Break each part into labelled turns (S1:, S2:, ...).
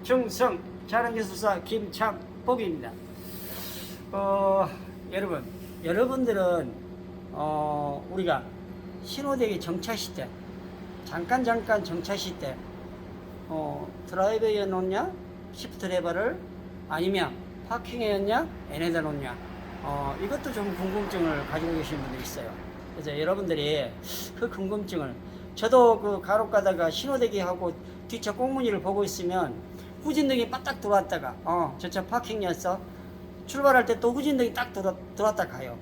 S1: 충성 자랑기술사 김창복입니다. 여러분들은 우리가 신호대기 정차시 때 잠깐 정차시 때 드라이브에 놓냐 시프트 레버를 아니면 파킹에 놓냐 N에다 놓냐 이것도 좀 궁금증을 가지고 계신 분들이 있어요. 그래서 여러분들이 그 궁금증을 저도 그 간혹 가다가 신호대기하고 뒷차 꽁무니를 보고 있으면 후진등이 빠딱 들어왔다가 저 차 파킹이었어. 출발할 때 또 후진등이 딱 들어왔다 가요.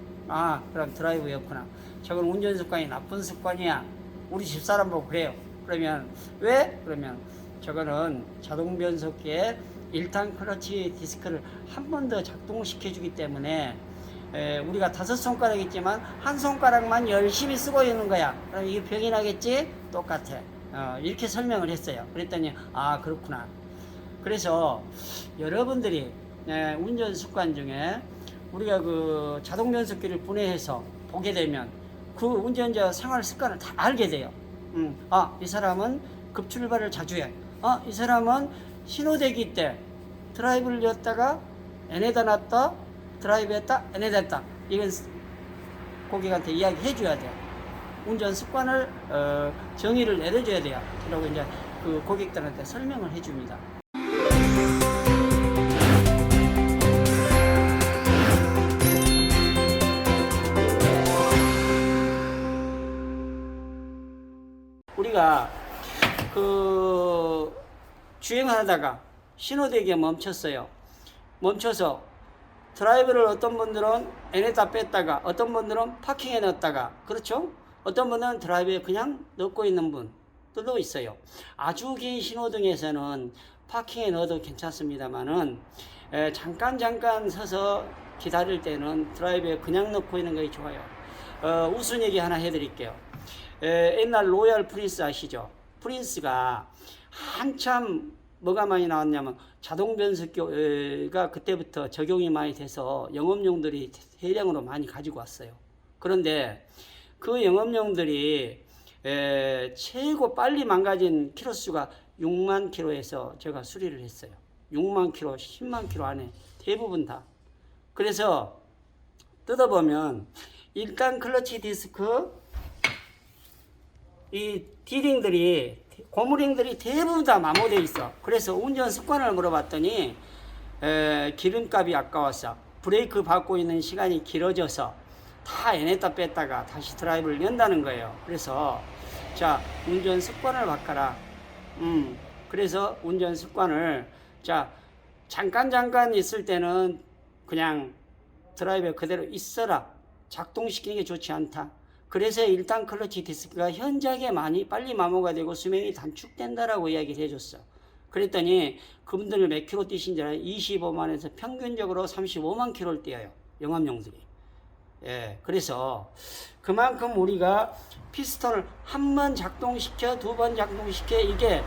S1: 그럼 드라이브였구나. 저건 운전 습관이 나쁜 습관이야. 우리 집사람 보고 그래요. 그러면 왜? 그러면 저거는 자동 변속기에 1단 클러치 디스크를 한 번 더 작동시켜 주기 때문에 우리가 5손가락 있지만 한 손가락만 열심히 쓰고 있는 거야. 그럼 이게 병이 나겠지? 똑같아. 이렇게 설명을 했어요. 그랬더니 그렇구나. 그래서 여러분들이 운전 습관 중에 우리가 그 자동 변속기를 분해해서 보게 되면 그 운전자 생활 습관을 다 알게 돼요. 이 사람은 급출발을 자주 해. 이 사람은 신호대기 때 드라이브를 였다가 N에다 놨다, 드라이브 했다, N에다 했다. 이건 고객한테 이야기해 줘야 돼요. 운전 습관을 정의를 내려줘야 돼요. 그리고 이제 그 고객들한테 설명을 해 줍니다. 우리가 그 주행하다가 신호대기에 멈췄어요. 멈춰서 드라이브를 어떤 분들은 N에다 뺐다가 어떤 분들은 파킹에 넣었다가 그렇죠? 어떤 분은 드라이브에 그냥 넣고 있는 분들도 있어요. 아주 긴 신호등에서는 파킹에 넣어도 괜찮습니다만은 잠깐 서서 기다릴 때는 드라이브에 그냥 넣고 있는 것이 좋아요. 우스운 얘기 하나 해드릴게요. 옛날 로얄 프린스 아시죠? 프린스가 한참 뭐가 많이 나왔냐면 자동 변속기가 그때부터 적용이 많이 돼서 영업용들이 대량으로 많이 가지고 왔어요. 그런데 그 영업용들이 최고 빨리 망가진 키로수가 6만 키로에서 제가 수리를 했어요. 6만 키로, 10만 키로 안에 대부분 다. 그래서 뜯어보면 일단 클러치 디스크 이 D링들이 고무링들이 대부분 다 마모되어 있어. 그래서 운전 습관을 물어봤더니 기름값이 아까워서 브레이크 밟고 있는 시간이 길어져서 다 N에다 뺐다가 다시 드라이브를 연다는 거예요. 그래서 자 운전 습관을 바꿔라. 그래서 운전 습관을 잠깐 있을 때는 그냥 드라이브에 그대로 있어라. 작동시키는 게 좋지 않다. 그래서 일단 클러치 디스크가 현저하게 빨리 마모가 되고 수명이 단축된다라고 이야기를 해줬어. 그랬더니 그분들을 몇 킬로 뛰신지 알아요? 25만에서 평균적으로 35만 킬로를 뛰어요. 영업용들이. 그래서 그만큼 우리가 피스톤을 한 번 작동시켜, 두 번 작동시켜, 이게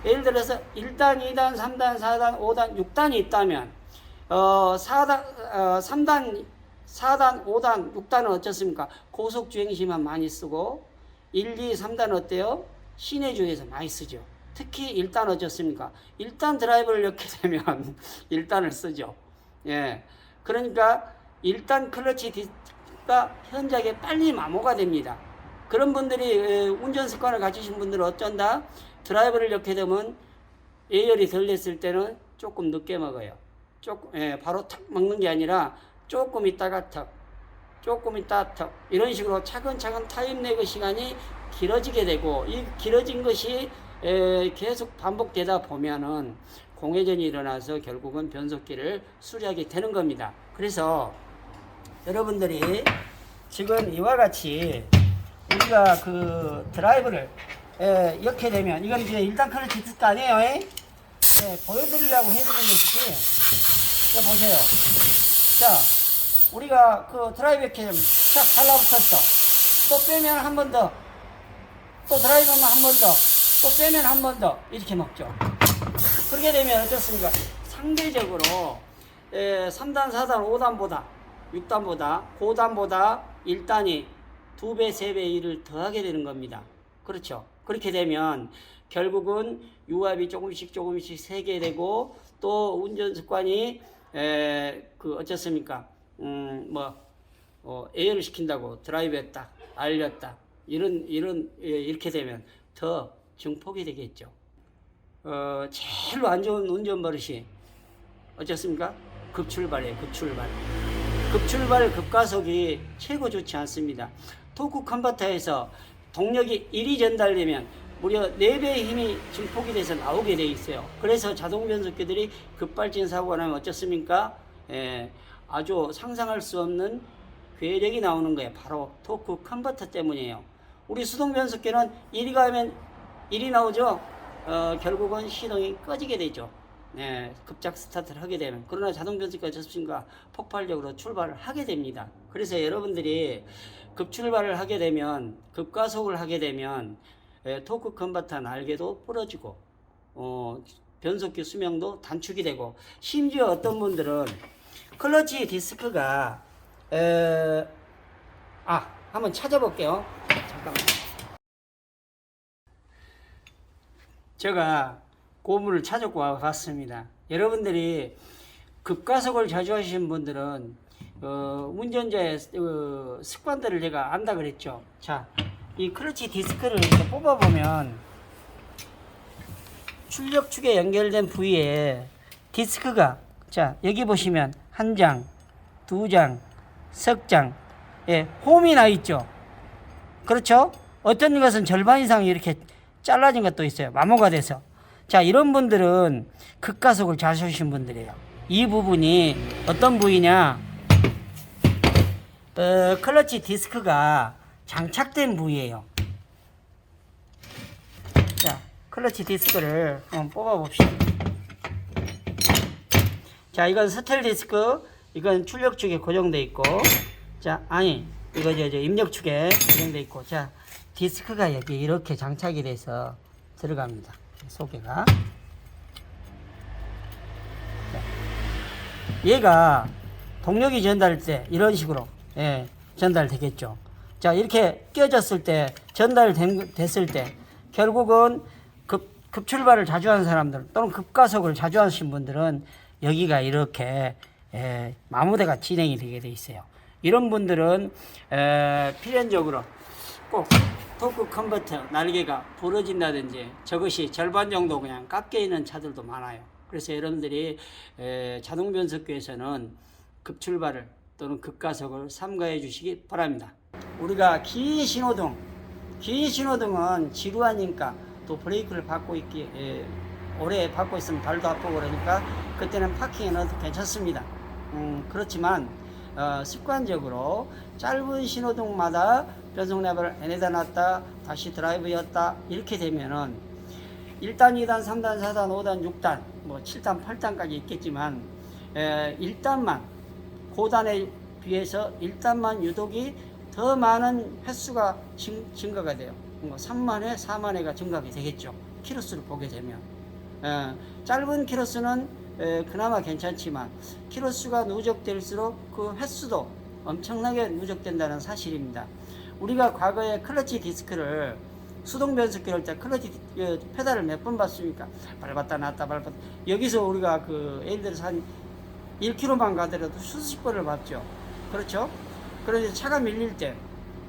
S1: 예를 들어서 1단, 2단, 3단, 4단, 5단, 6단이 있다면 4단, 5단, 6단은 어떻습니까? 고속 주행시만 많이 쓰고 1, 2, 3단 어때요? 시내 주행에서 많이 쓰죠. 특히 1단 어떻습니까? 1단 드라이브를 넣게 되면 1단을 쓰죠. 그러니까 1단 클러치 디스크가 현저하게 빨리 마모가 됩니다. 그런 분들이 운전 습관을 가지신 분들은 어쩐다? 드라이브를 넣게 되면 예열이 덜 됐을 때는 조금 늦게 먹어요. 바로 탁 먹는 게 아니라 조금 있다가 턱, 조금 있다가 턱, 이런 식으로 차근차근 타임레그 시간이 길어지게 되고, 이 길어진 것이 계속 반복되다 보면은 공회전이 일어나서 결국은 변속기를 수리하게 되는 겁니다. 그래서 여러분들이 지금 이와 같이 우리가 그 드라이브를 이렇게 되면 이건 이제 1단 클러치 디스크 아니에요. 보여드리려고 해드리는 것이지. 보세요. 우리가 그 드라이브 이렇게 쫙 달라붙었어. 또 빼면 한 번 더. 또 드라이브만 한 번 더. 또 빼면 한 번 더. 이렇게 먹죠. 그렇게 되면 어떻습니까? 상대적으로 3단, 4단, 5단보다 6단보다 고단보다 1단이 2배, 3배 일을 더 하게 되는 겁니다. 그렇죠? 그렇게 되면 결국은 유압이 조금씩 세게 되고 또 운전 습관이 어쩌습니까? 에어를 시킨다고 드라이브했다, 알렸다 이렇게 되면 더 증폭이 되겠죠. 제일 안 좋은 운전 버릇이 어쩌습니까? 급출발이에요. 급출발 급가속이 최고 좋지 않습니다. 토크 컨버터에서 동력이 1이 전달되면 무려 4배의 힘이 증폭이 돼서 나오게 돼 있어요. 그래서 자동 변속기들이 급발진 사고가 나면 어쩌습니까? 아주 상상할 수 없는 괴력이 나오는 거예요. 바로 토크 컨버터 때문이에요. 우리 수동 변속기는 1이 가면 1이 나오죠. 결국은 시동이 꺼지게 되죠. 급작 스타트를 하게 되면. 그러나 자동 변속기가 어떻습니까? 폭발적으로 출발을 하게 됩니다. 그래서 여러분들이 급출발을 하게 되면, 급가속을 하게 되면 토크 컨버터 날개도 부러지고 변속기 수명도 단축이 되고, 심지어 어떤 분들은 클러치 디스크가 한번 찾아볼게요. 잠깐만. 제가 고물을 찾아고 왔습니다. 여러분들이 급가속을 자주 하시는 분들은 운전자의 습관들을 제가 안다 그랬죠. 자, 이 클러치 디스크를 이렇게 뽑아보면 출력축에 연결된 부위에 디스크가, 자 여기 보시면 한 장, 두 장, 석 장, 홈이 나 있죠. 그렇죠? 어떤 것은 절반 이상 이렇게 잘라진 것도 있어요. 마모가 돼서. 자, 이런 분들은 급가속을 자주 하시는 분들이에요. 이 부분이 어떤 부위냐? 클러치 디스크가 장착된 부위예요. 자, 클러치 디스크를 한번 뽑아 봅시다. 자, 이건 스텔 디스크, 이건 출력축에 고정돼 있고, 자, 이거 입력축에 고정돼 있고, 자, 디스크가 여기 이렇게 장착이 돼서 들어갑니다. 소개가. 자, 얘가 동력이 전달될 때 이런 식으로 전달되겠죠. 자, 이렇게 껴졌을 때, 전달됐을 때 결국은 급출발을 자주 하는 사람들 또는 급가속을 자주 하시는 분들은 여기가 이렇게 마모대가 진행이 되게 돼 있어요. 이런 분들은 필연적으로 꼭 토크 컨버터 날개가 부러진다든지 저것이 절반 정도 그냥 깎여 있는 차들도 많아요. 그래서 여러분들이 자동 변속기에서는 급출발을 또는 급가속을 삼가해 주시기 바랍니다. 우리가 긴 신호등은 지루하니까 또 브레이크를 밟고 오래 밟고 있으면 발도 아프고 그러니까 그때는 파킹에 넣어도 괜찮습니다. 그렇지만 습관적으로 짧은 신호등마다 변속 레버를 N에다 놨다 다시 드라이브였다 이렇게 되면은 1단, 2단, 3단, 4단, 5단, 6단, 7단, 8단까지 있겠지만 1단만 고단에 비해서 1단만 유독이 더 많은 횟수가 증가가 돼요. 3만회, 4만회가 증가가 되겠죠. 키로수를 보게 되면. 짧은 키로수는 그나마 괜찮지만 키로수가 누적될수록 그 횟수도 엄청나게 누적된다는 사실입니다. 우리가 과거에 클러치 디스크를 수동 변속기 할 때 클러치 페달을 몇 번 밟습니까? 밟았다 놨다 밟았다. 여기서 우리가 예를 들어서 한 1km만 가더라도 수십 번을 밟죠. 그렇죠? 그런데 차가 밀릴 때,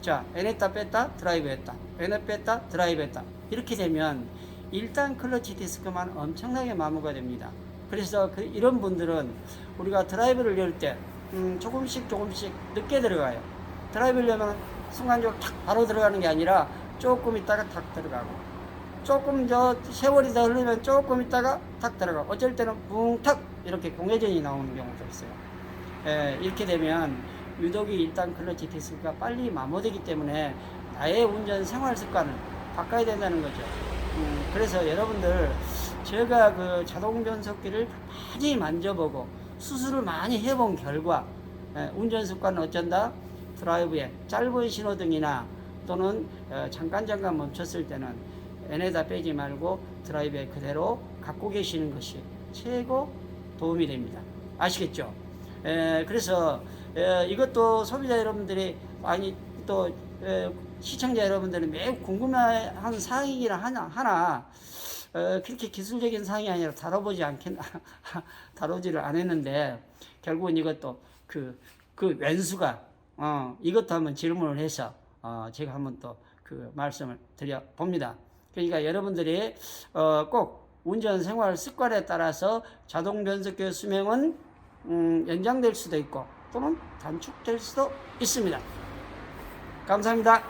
S1: 자, N했다 뺐다 드라이브 했다, N을 뺐다 드라이브 했다. 이렇게 되면 일단 클러치 디스크만 엄청나게 마모가 됩니다. 그래서 이런 분들은 우리가 드라이브를 열 때 조금씩 늦게 들어가요. 드라이브를 열면 순간적으로 탁 바로 들어가는 게 아니라 조금 있다가 탁 들어가고, 조금 세월이 더 흐르면 조금 있다가 탁 들어가고, 어쩔 때는 뭉탁 이렇게 공회전이 나오는 경우도 있어요. 이렇게 되면 유독이 일단 클러치 디스크가 빨리 마모되기 때문에 나의 운전 생활 습관을 바꿔야 된다는 거죠. 그래서 여러분들, 제가 자동 변속기를 많이 만져보고 수술을 많이 해본 결과 운전 습관은 어쩐다? 드라이브에 짧은 신호등이나 또는 잠깐 멈췄을 때는 N에다 빼지 말고 드라이브에 그대로 갖고 계시는 것이 최고 도움이 됩니다. 아시겠죠? 그래서 이것도 소비자 여러분들이 많이 또 시청자 여러분들은 매우 궁금해하는 사항이긴 하나 그렇게 기술적인 사항이 아니라 다루지를 않았는데 결국은 이것도 그 왼수가 이것도 한번 질문을 해서 제가 한번 또 그 말씀을 드려 봅니다. 그러니까 여러분들이 꼭 운전 생활 습관에 따라서 자동 변속기 수명은 연장될 수도 있고 또는 단축될 수도 있습니다. 감사합니다.